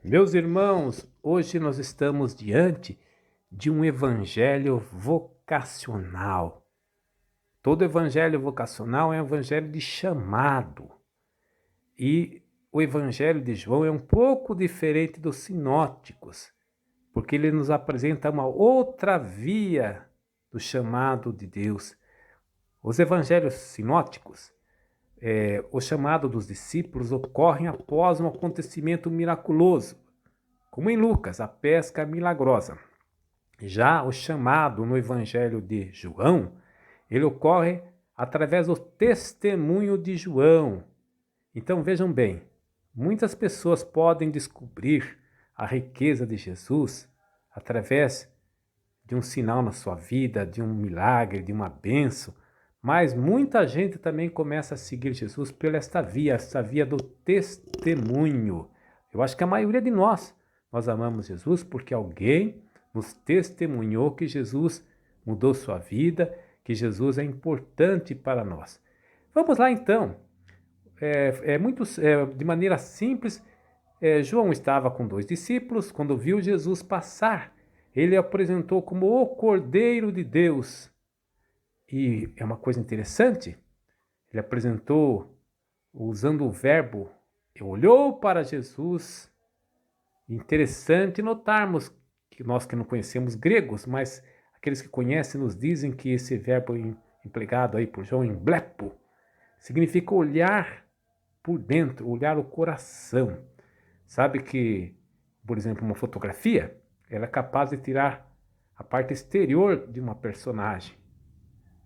Meus irmãos, hoje nós estamos diante de um evangelho vocacional. Todo evangelho vocacional é um evangelho de chamado. E o evangelho de João é um pouco diferente dos sinóticos, porque ele nos apresenta uma outra via do chamado de Deus. Os evangelhos sinóticos, o chamado dos discípulos ocorre após um acontecimento miraculoso, como em Lucas, a pesca milagrosa. Já o chamado no Evangelho de João, ele ocorre através do testemunho de João. Então vejam bem, muitas pessoas podem descobrir a riqueza de Jesus através de um sinal na sua vida, de um milagre, de uma bênção, mas muita gente também começa a seguir Jesus pela esta via do testemunho. Eu acho que a maioria de nós amamos Jesus porque alguém nos testemunhou que Jesus mudou sua vida, que Jesus é importante para nós. Vamos lá então. De maneira simples, João estava com 2 discípulos quando viu Jesus passar. Ele apresentou como o Cordeiro de Deus. E é uma coisa interessante, ele apresentou usando o verbo, olhou para Jesus. Interessante notarmos que nós que não conhecemos gregos, mas aqueles que conhecem nos dizem que esse verbo empregado aí por João, emblepo, significa olhar por dentro, olhar o coração. Sabe que, por exemplo, uma fotografia, ela é capaz de tirar a parte exterior de uma personagem,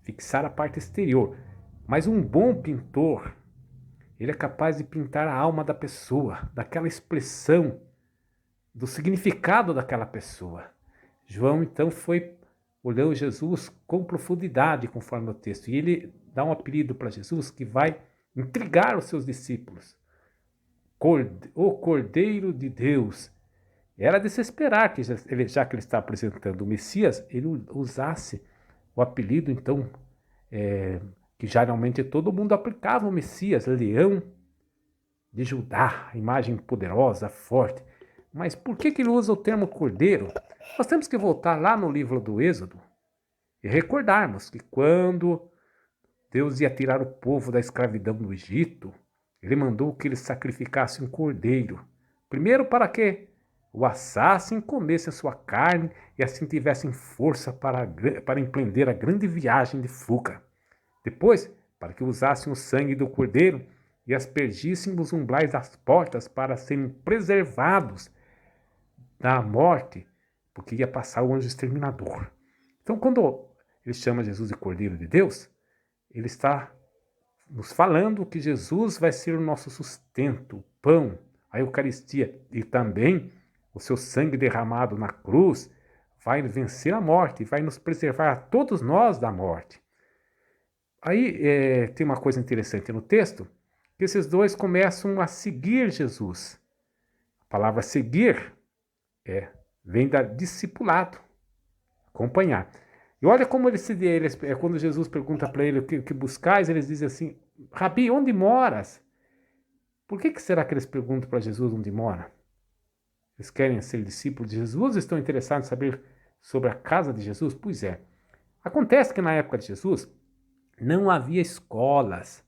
fixar a parte exterior. Mas um bom pintor, ele é capaz de pintar a alma da pessoa, daquela expressão, do significado daquela pessoa. João então olhou Jesus com profundidade, conforme o texto, e ele dá um apelido para Jesus que vai intrigar os seus discípulos. O Cordeiro de Deus. Era de se esperar que, já que ele está apresentando o Messias, ele usasse o apelido, então, que geralmente todo mundo aplicava o Messias, Leão de Judá, imagem poderosa, forte. Mas por que ele usa o termo cordeiro? Nós temos que voltar lá no livro do Êxodo e recordarmos que quando Deus ia tirar o povo da escravidão do Egito, ele mandou que eles sacrificassem um cordeiro. Primeiro para que o assassem, comessem a sua carne e assim tivessem força para empreender a grande viagem de fuga. Depois, para que usassem o sangue do cordeiro e aspergissem nos umbrais das portas para serem preservados da morte, porque ia passar o anjo exterminador. Então, quando ele chama Jesus de Cordeiro de Deus, ele está nos falando que Jesus vai ser o nosso sustento, o pão, a Eucaristia, e também o seu sangue derramado na cruz vai vencer a morte, vai nos preservar a todos nós da morte. Aí tem uma coisa interessante no texto, que esses dois começam a seguir Jesus. A palavra seguir vem da discipulado, acompanhar. E olha como quando Jesus pergunta para ele o que buscais, eles dizem assim, Rabi, onde moras? Por que será que eles perguntam para Jesus onde mora? Eles querem ser discípulos de Jesus? Estão interessados em saber sobre a casa de Jesus? Pois é. Acontece que na época de Jesus não havia escolas.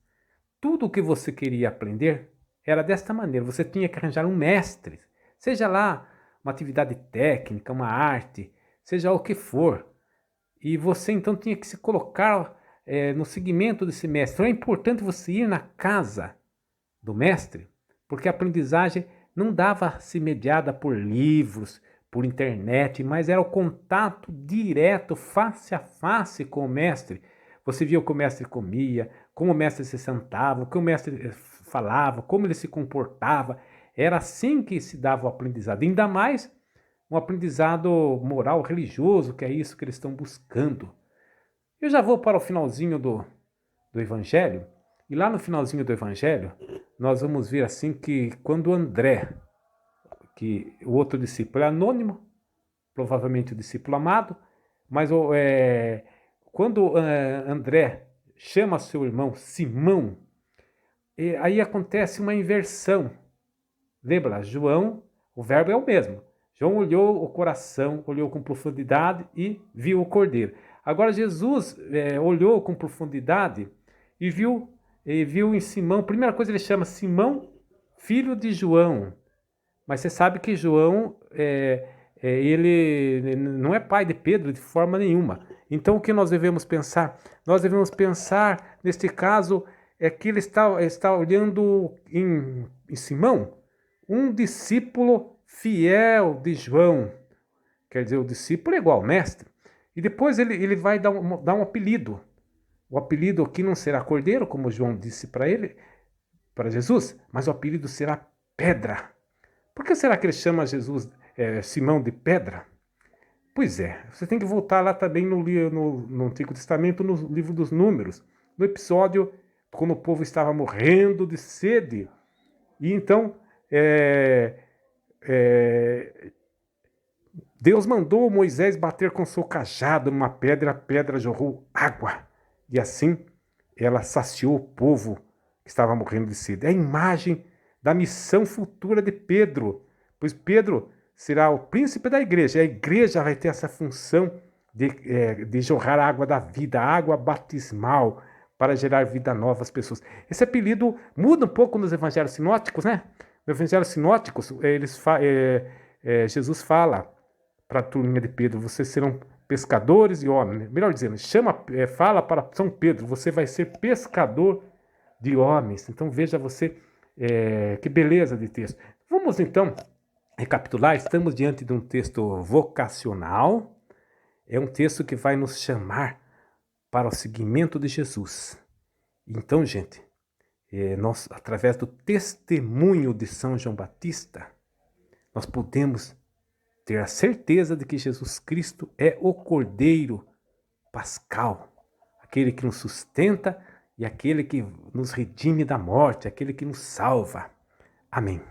Tudo o que você queria aprender era desta maneira. Você tinha que arranjar um mestre, seja lá uma atividade técnica, uma arte, seja o que for. E você então tinha que se colocar no seguimento desse mestre. É importante você ir na casa do mestre, porque a aprendizagem não dava-se mediada por livros, por internet, mas era o contato direto, face a face com o mestre. Você via o que o mestre comia, como o mestre se sentava, o que o mestre falava, como ele se comportava. Era assim que se dava o aprendizado. Ainda mais um aprendizado moral, religioso, que é isso que eles estão buscando. Eu já vou para o finalzinho do Evangelho, e lá no finalzinho do Evangelho, nós vamos ver assim que quando André, que o outro discípulo é anônimo, provavelmente o discípulo amado, mas quando André chama seu irmão Simão, aí acontece uma inversão. Lembra, João O verbo é o mesmo. João olhou o coração, olhou com profundidade e viu o cordeiro. Agora Jesus olhou com profundidade e viu em Simão. Primeira coisa ele chama Simão, filho de João. Mas você sabe que João ele não é pai de Pedro de forma nenhuma. Então o que nós devemos pensar? Nós devemos pensar, neste caso, que ele está olhando em Simão, um discípulo fiel de João. Quer dizer, o discípulo é igual ao mestre. E depois ele vai dar um apelido. O apelido aqui não será cordeiro, como João disse para Jesus, mas o apelido será pedra. Por que será que ele chama Simão de pedra? Pois é, você tem que voltar lá também no Antigo Testamento, no livro dos Números, no episódio quando o povo estava morrendo de sede. E então Deus mandou Moisés bater com seu cajado numa pedra, a pedra jorrou água. E assim ela saciou o povo que estava morrendo de sede. É a imagem da missão futura de Pedro, pois Pedro será o príncipe da igreja. E a igreja vai ter essa função de jorrar a água da vida, a água batismal, para gerar vida nova às pessoas. Esse apelido muda um pouco nos evangelhos sinóticos, né? Nos evangelhos sinóticos, Jesus fala para a turminha de Pedro: vocês serão pescadores de homens. Melhor dizendo, fala para São Pedro: você vai ser pescador de homens. Então veja você que beleza de texto. Vamos então recapitular. Estamos diante de um texto vocacional. É um texto que vai nos chamar para o seguimento de Jesus. Então, gente, nós, através do testemunho de São João Batista, nós podemos ter a certeza de que Jesus Cristo é o Cordeiro Pascal, aquele que nos sustenta e aquele que nos redime da morte, aquele que nos salva. Amém.